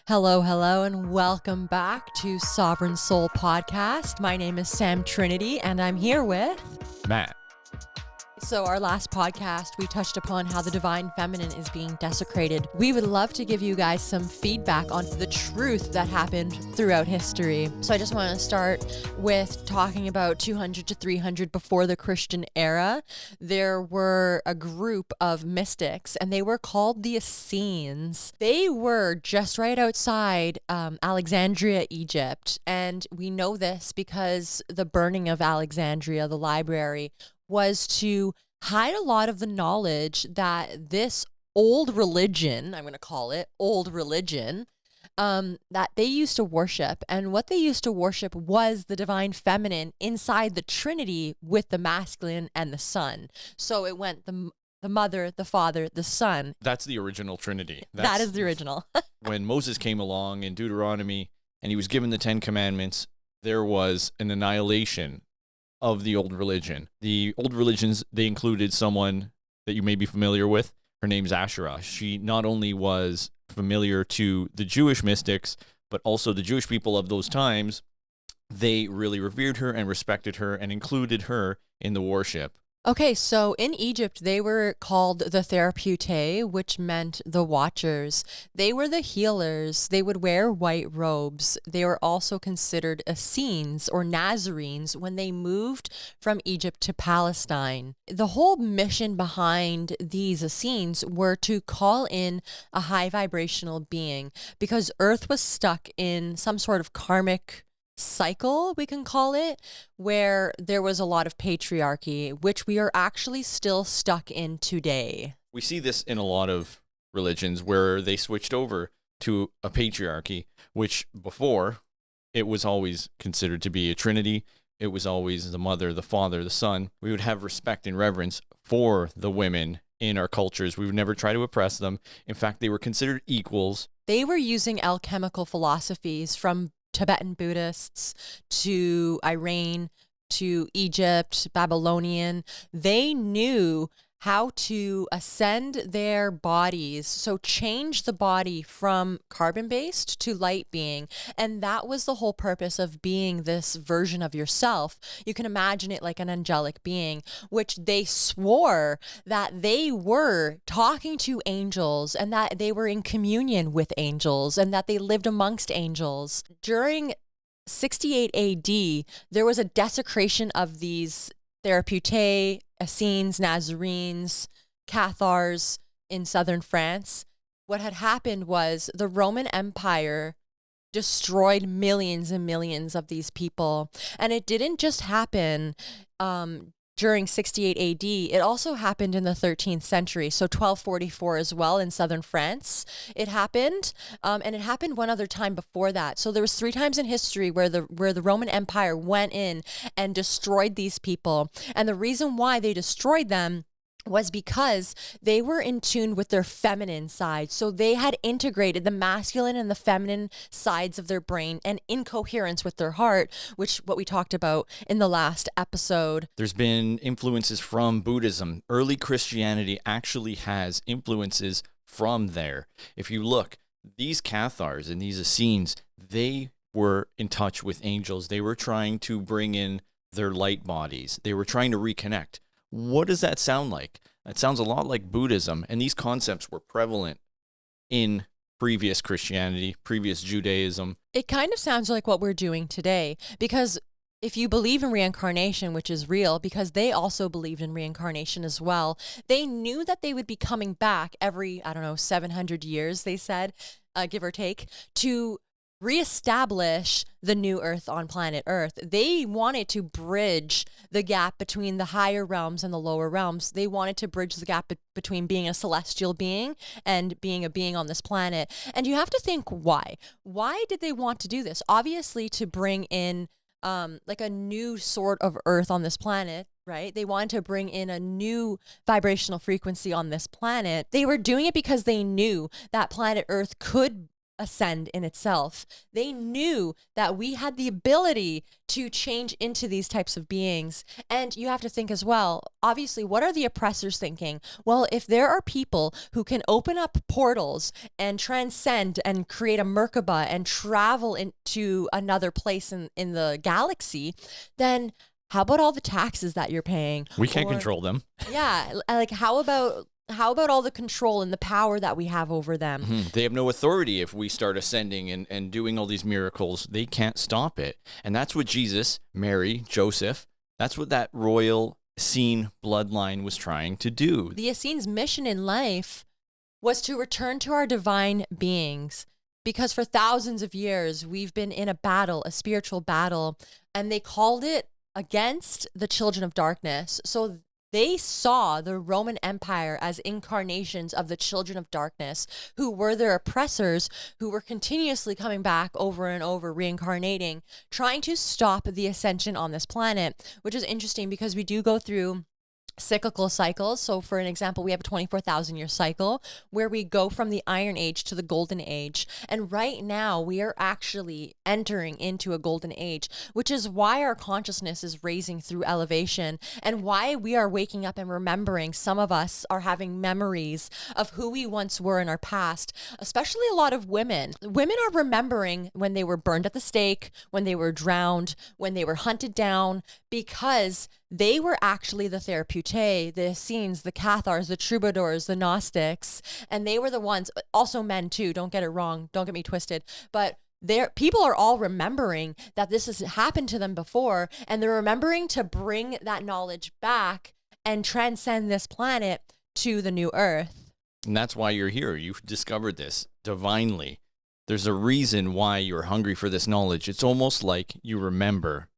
Hello, hello, and welcome back to Sovereign Soul Podcast. My name is Sam Trinity, and I'm here with Matt. So our last podcast, we touched upon how the divine feminine is being desecrated. We would love to give you guys some feedback on the truth that happened throughout history. So I just want to start with talking about 200 to 300 before the Christian era. There were a group of mystics, and they were called the Essenes. They were just right outside Alexandria, Egypt. And we know this because the burning of Alexandria, the library, was to hide a lot of the knowledge that this old religion, I'm going to call it old religion, that they used to worship. And what they used to worship was the divine feminine inside the Trinity with the masculine and the son. So it went the mother, the father, the son. That's the original Trinity. That is the original. When Moses came along in Deuteronomy and he was given the 10 Commandments, there was an annihilation of the old religion. The old religions, they included someone that you may be familiar with. Her name's Asherah. She not only was familiar to the Jewish mystics, but also the Jewish people of those times. They really revered her and respected her and included her in the worship. Okay, so in Egypt, they were called the therapeutae, which meant the watchers. They were the healers. They would wear white robes. They were also considered Essenes or Nazarenes when they moved from Egypt to Palestine. The whole mission behind these Essenes were to call in a high vibrational being because Earth was stuck in some sort of karmic cycle, we can call it, where there was a lot of patriarchy, which we are actually still stuck in today. We see this in a lot of religions where they switched over to a patriarchy, which before it was always considered to be a trinity. It was always the mother, the father, the son. We would have respect and reverence for the women in our cultures. We would never try to oppress them. In fact, they were considered equals. They were using alchemical philosophies from Tibetan Buddhists to Iran to Egypt, Babylonian. They knew how to ascend their bodies, so change the body from carbon-based to light being. And that was the whole purpose of being this version of yourself. You can imagine it like an angelic being, which they swore that they were talking to angels and that they were in communion with angels and that they lived amongst angels. During 68 AD, there was a desecration of these therapeutae, Essenes, Nazarenes, Cathars in southern France. What had happened was the Roman Empire destroyed millions and millions of these people. And it didn't just happen during 68 AD, it also happened in the 13th century, so 1244 as well in southern France. It happened, and it happened one other time before that. So there was 3 times in history where the Roman Empire went in and destroyed these people. And the reason why they destroyed them was because they were in tune with their feminine side. So they had integrated the masculine and the feminine sides of their brain and in coherence with their heart, which what we talked about in the last episode. There's been influences from Buddhism. Early Christianity actually has influences from there. If you look, these Cathars and these Essenes, they were in touch with angels. They were trying to bring in their light bodies. They were trying to reconnect. What does that sound like? It sounds a lot like Buddhism, and these concepts were prevalent in previous Christianity, previous Judaism. It kind of sounds like what we're doing today, because if you believe in reincarnation, which is real, because they also believed in reincarnation as well, they knew that they would be coming back every, 700 years, they said, give or take, to reestablish the new earth on planet Earth. They wanted to bridge the gap between the higher realms and the lower realms. They wanted to bridge the gap between being a celestial being and being a being on this planet. And you have to think why. Why did they want to do this? Obviously to bring in like a new sort of earth on this planet, right? They wanted to bring in a new vibrational frequency on this planet. They were doing it because they knew that planet Earth could ascend in itself. They knew that we had the ability to change into these types of beings. And you have to think as well, obviously, what are the oppressors thinking? Well, if there are people who can open up portals and transcend and create a Merkaba and travel into another place in the galaxy, then how about all the taxes that you're paying? We can't Or, control them. yeah, like how about all the control and the power that we have over them? They have no authority if we start ascending and doing all these miracles. They can't stop it. And that's what Jesus, Mary, Joseph, that's what that royal Essene bloodline was trying to do. The Essene's mission in life was to return to our divine beings, because for thousands of years we've been in a battle, a spiritual battle, and they called it against the children of darkness. So they saw the Roman Empire as incarnations of the children of darkness, who were their oppressors, who were continuously coming back over and over, reincarnating, trying to stop the ascension on this planet, which is interesting because we do go through cyclical cycles. So for an example, we have a 24,000-year cycle where we go from the Iron Age to the Golden Age. And right now we are actually entering into a Golden Age, which is why our consciousness is raising through elevation and why we are waking up and remembering. Some of us are having memories of who we once were in our past, especially a lot of women. Women are remembering when they were burned at the stake, when they were drowned, when they were hunted down, because they were actually the Therapeutae, the Essenes, the Cathars, the Troubadours, the Gnostics, and they were the ones, also men too, don't get it wrong, don't get me twisted, but people are all remembering that this has happened to them before, and they're remembering to bring that knowledge back and transcend this planet to the new earth. And that's why you're here. You've discovered this divinely. There's a reason why you're hungry for this knowledge. It's almost like you remember.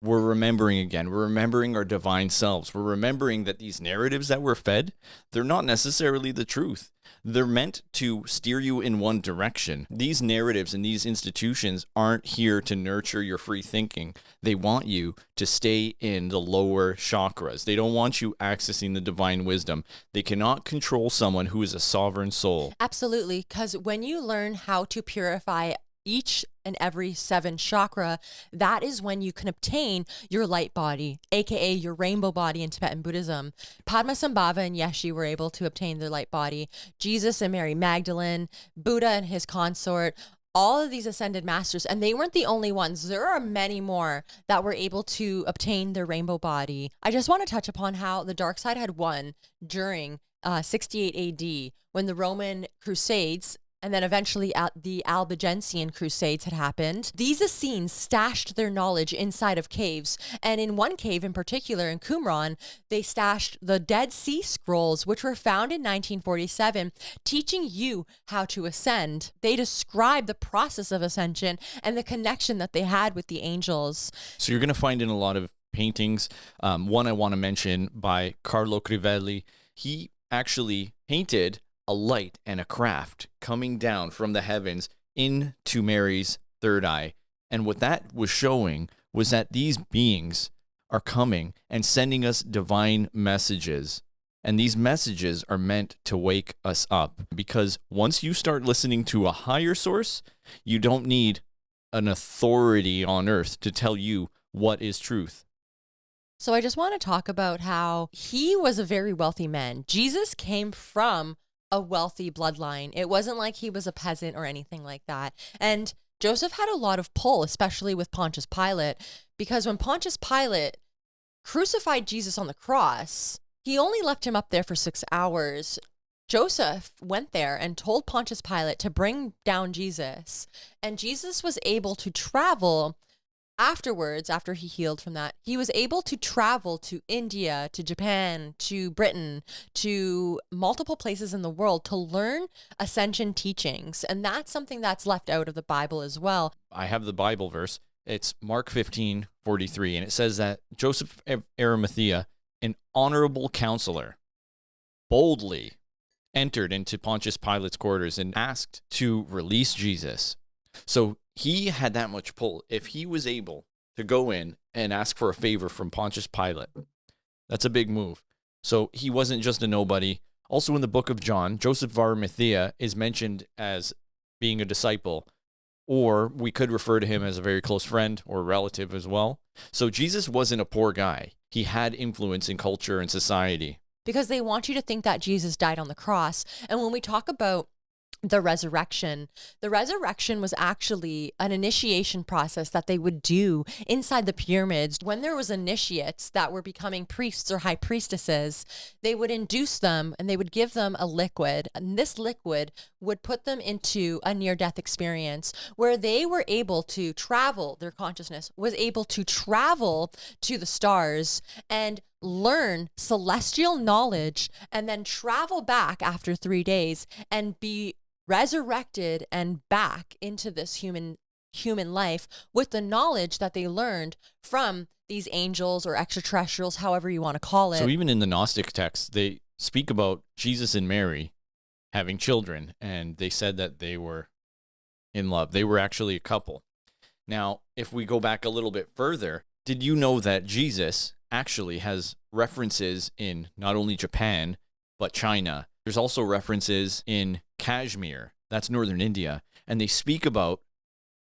We're remembering again. We're remembering our divine selves. We're remembering that these narratives that we're fed, they're not necessarily the truth. They're meant to steer you in one direction. These narratives and these institutions aren't here to nurture your free thinking. They want you to stay in the lower chakras. They don't want you accessing the divine wisdom. They cannot control someone who is a sovereign soul. Absolutely, because when you learn how to purify each and every 7 chakra, that is when you can obtain your light body, aka your rainbow body in Tibetan Buddhism. Padmasambhava and Yeshe were able to obtain their light body. Jesus and Mary Magdalene, Buddha and his consort, all of these ascended masters, and they weren't the only ones. There are many more that were able to obtain their rainbow body. I just want to touch upon how the dark side had won during 68 AD when the Roman Crusades, and then eventually the Albigensian Crusades had happened. These Essenes stashed their knowledge inside of caves. And in one cave in particular, in Qumran, they stashed the Dead Sea Scrolls, which were found in 1947, teaching you how to ascend. They describe the process of ascension and the connection that they had with the angels. So you're going to find in a lot of paintings, one I want to mention by Carlo Crivelli. He actually painted a light and a craft coming down from the heavens into Mary's third eye. And what that was showing was that these beings are coming and sending us divine messages. And these messages are meant to wake us up, because once you start listening to a higher source, you don't need an authority on earth to tell you what is truth. So I just want to talk about how he was a very wealthy man. Jesus came from a wealthy bloodline. It wasn't like he was a peasant or anything like that. And Joseph had a lot of pull, especially with Pontius Pilate, because when Pontius Pilate crucified Jesus on the cross, he only left him up there for 6 hours. Joseph went there and told Pontius Pilate to bring down Jesus. And Jesus was able to travel afterwards, after he healed from that. He was able to travel to India, to Japan, to Britain, to multiple places in the world to learn ascension teachings. And that's something that's left out of the Bible as well. I have the Bible verse. It's Mark 15:43, and it says that Joseph of Arimathea, an honorable counselor, boldly entered into Pontius Pilate's quarters and asked to release Jesus. So he had that much pull. If he was able to go in and ask for a favor from Pontius Pilate, that's a big move. So he wasn't just a nobody. Also in the book of John, Joseph of Arimathea is mentioned as being a disciple, or we could refer to him as a very close friend or relative as well. So Jesus wasn't a poor guy. He had influence in culture and society. Because they want you to think that Jesus died on the cross. And when we talk about the resurrection was actually an initiation process that they would do inside the pyramids. When there was initiates that were becoming priests or high priestesses, they would induce them and they would give them a liquid. And this liquid would put them into a near-death experience where they were able to travel, their consciousness was able to travel to the stars and learn celestial knowledge, and then travel back after 3 days and be resurrected and back into this human life with the knowledge that they learned from these angels or extraterrestrials, however you want to call it. So even in the Gnostic texts, they speak about Jesus and Mary having children, and they said that they were in love. They were actually a couple. Now, if we go back a little bit further, did you know that Jesus actually has references in not only Japan, but China? There's also references in Kashmir, that's northern India, and they speak about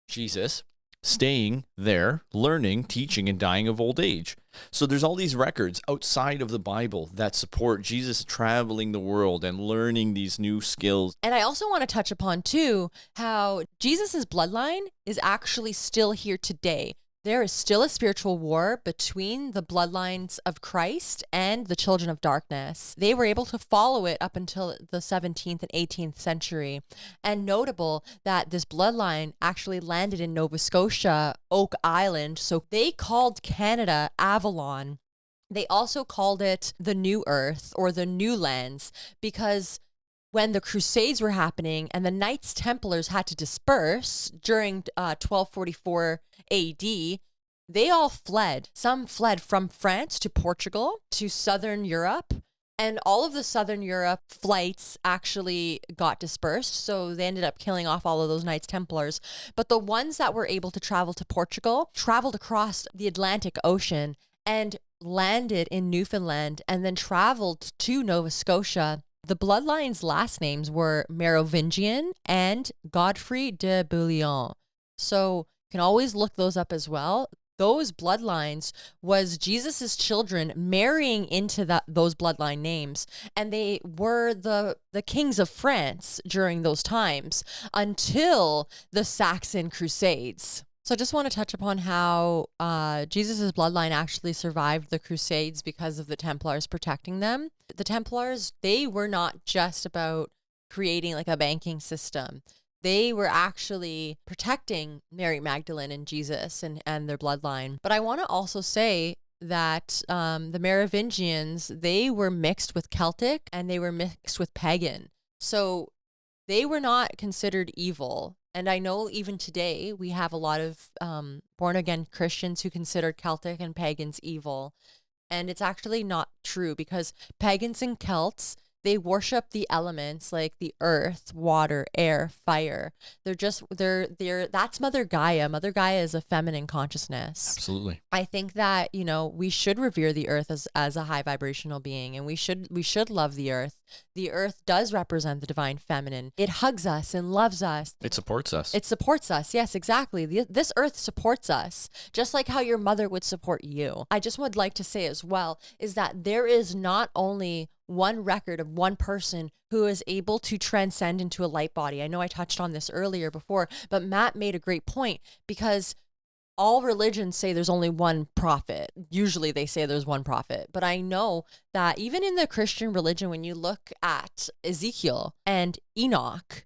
Jesus staying there, learning, teaching, and dying of old age. So there's all these records outside of the Bible that support Jesus traveling the world and learning these new skills. And I also want to touch upon, too, how Jesus's bloodline is actually still here today. There is still a spiritual war between the bloodlines of Christ and the children of darkness. They were able to follow it up until the 17th and 18th century. And notable that this bloodline actually landed in Nova Scotia, Oak Island. So they called Canada Avalon. They also called it the New Earth or the New Lands because when the Crusades were happening and the Knights Templars had to disperse during 1244 AD, they all fled. Some fled from France to Portugal to Southern Europe, and all of the Southern Europe flights actually got dispersed, so they ended up killing off all of those Knights Templars. But the ones that were able to travel to Portugal traveled across the Atlantic Ocean and landed in Newfoundland and then traveled to Nova Scotia. The bloodline's last names were Merovingian and Godfrey de Bouillon. So you can always look those up as well. Those bloodlines was Jesus's children marrying into those bloodline names. And they were the kings of France during those times until the Saxon Crusades. So I just want to touch upon how Jesus' bloodline actually survived the Crusades because of the Templars protecting them. The Templars, they were not just about creating like a banking system. They were actually protecting Mary Magdalene and Jesus and their bloodline. But I want to also say that the Merovingians, they were mixed with Celtic and they were mixed with pagan. So they were not considered evil. And I know even today we have a lot of born-again Christians who consider Celtic and pagans evil. And it's actually not true because pagans and Celts, they worship the elements like the earth, water, air, fire. That's Mother Gaia. Mother Gaia is a feminine consciousness. Absolutely. I think that, we should revere the earth as a high vibrational being, and we should love the earth. The earth does represent the divine feminine. It hugs us and loves us. It supports us. It supports us. Yes, exactly. This earth supports us, just like how your mother would support you. I just would like to say as well is that there is not only one record of one person who is able to transcend into a light body. I know I touched on this earlier before, but Matt made a great point because all religions say there's only one prophet. Usually they say there's one prophet, but I know that even in the Christian religion, when you look at Ezekiel and Enoch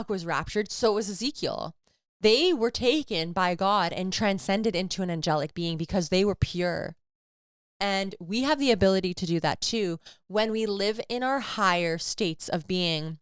was raptured, so was Ezekiel. They were taken by God and transcended into an angelic being because they were pure. And we have the ability to do that too when we live in our higher states of being.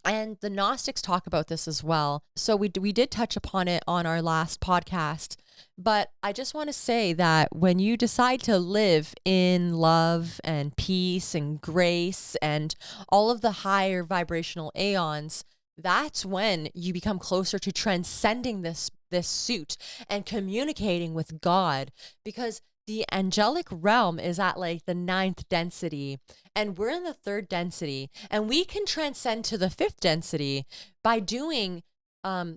And the Gnostics talk about this as well. So we did touch upon it on our last podcast. But I just want to say that when you decide to live in love and peace and grace and all of the higher vibrational aeons, that's when you become closer to transcending this suit and communicating with God, because the angelic realm is at like the 9th density and we're in the 3rd density, and we can transcend to the 5th density by doing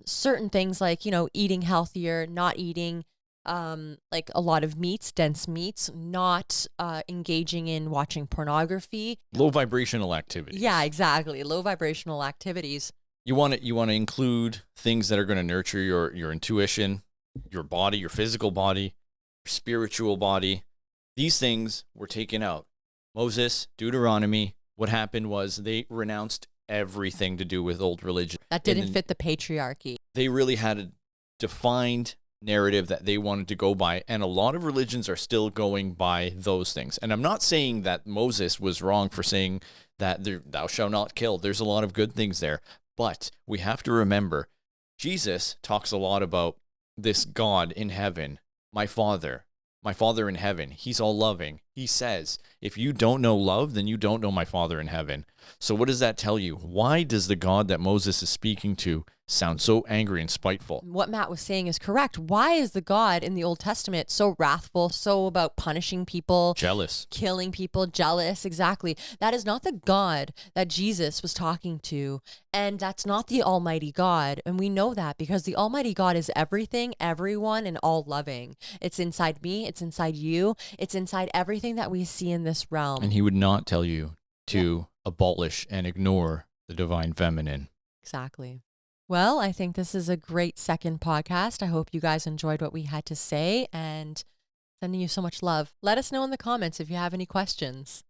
certain things like, eating healthier, not eating like a lot of meats, dense meats, not engaging in watching pornography. Low vibrational activities. Yeah, exactly. Low vibrational activities. You want to include things that are going to nurture your intuition, your body, your physical body, your spiritual body. These things were taken out. Moses, Deuteronomy, what happened was they renounced everything to do with old religion. That didn't fit the patriarchy. They really had a defined narrative that they wanted to go by, and a lot of religions are still going by those things. And I'm not saying that Moses was wrong for saying that thou shalt not kill. There's a lot of good things there, but we have to remember Jesus talks a lot about this God in heaven, my Father in heaven. He's all loving. He says, if you don't know love, then you don't know my Father in heaven. So what does that tell you? Why does the God that Moses is speaking to sound so angry and spiteful? What Matt was saying is correct. Why is the God in the Old Testament so wrathful, so about punishing people, Jealous, killing people, jealous? Exactly. That is not the God that Jesus was talking to. And that's not the Almighty God. And we know that because the Almighty God is everything, everyone, and all loving. It's inside me. It's inside you. It's inside everything that we see in this realm. and he would not tell you to abolish and ignore the divine feminine. Exactly. Well, I think this is a great second podcast. I hope you guys enjoyed what we had to say and sending you so much love. Let us know in the comments if you have any questions.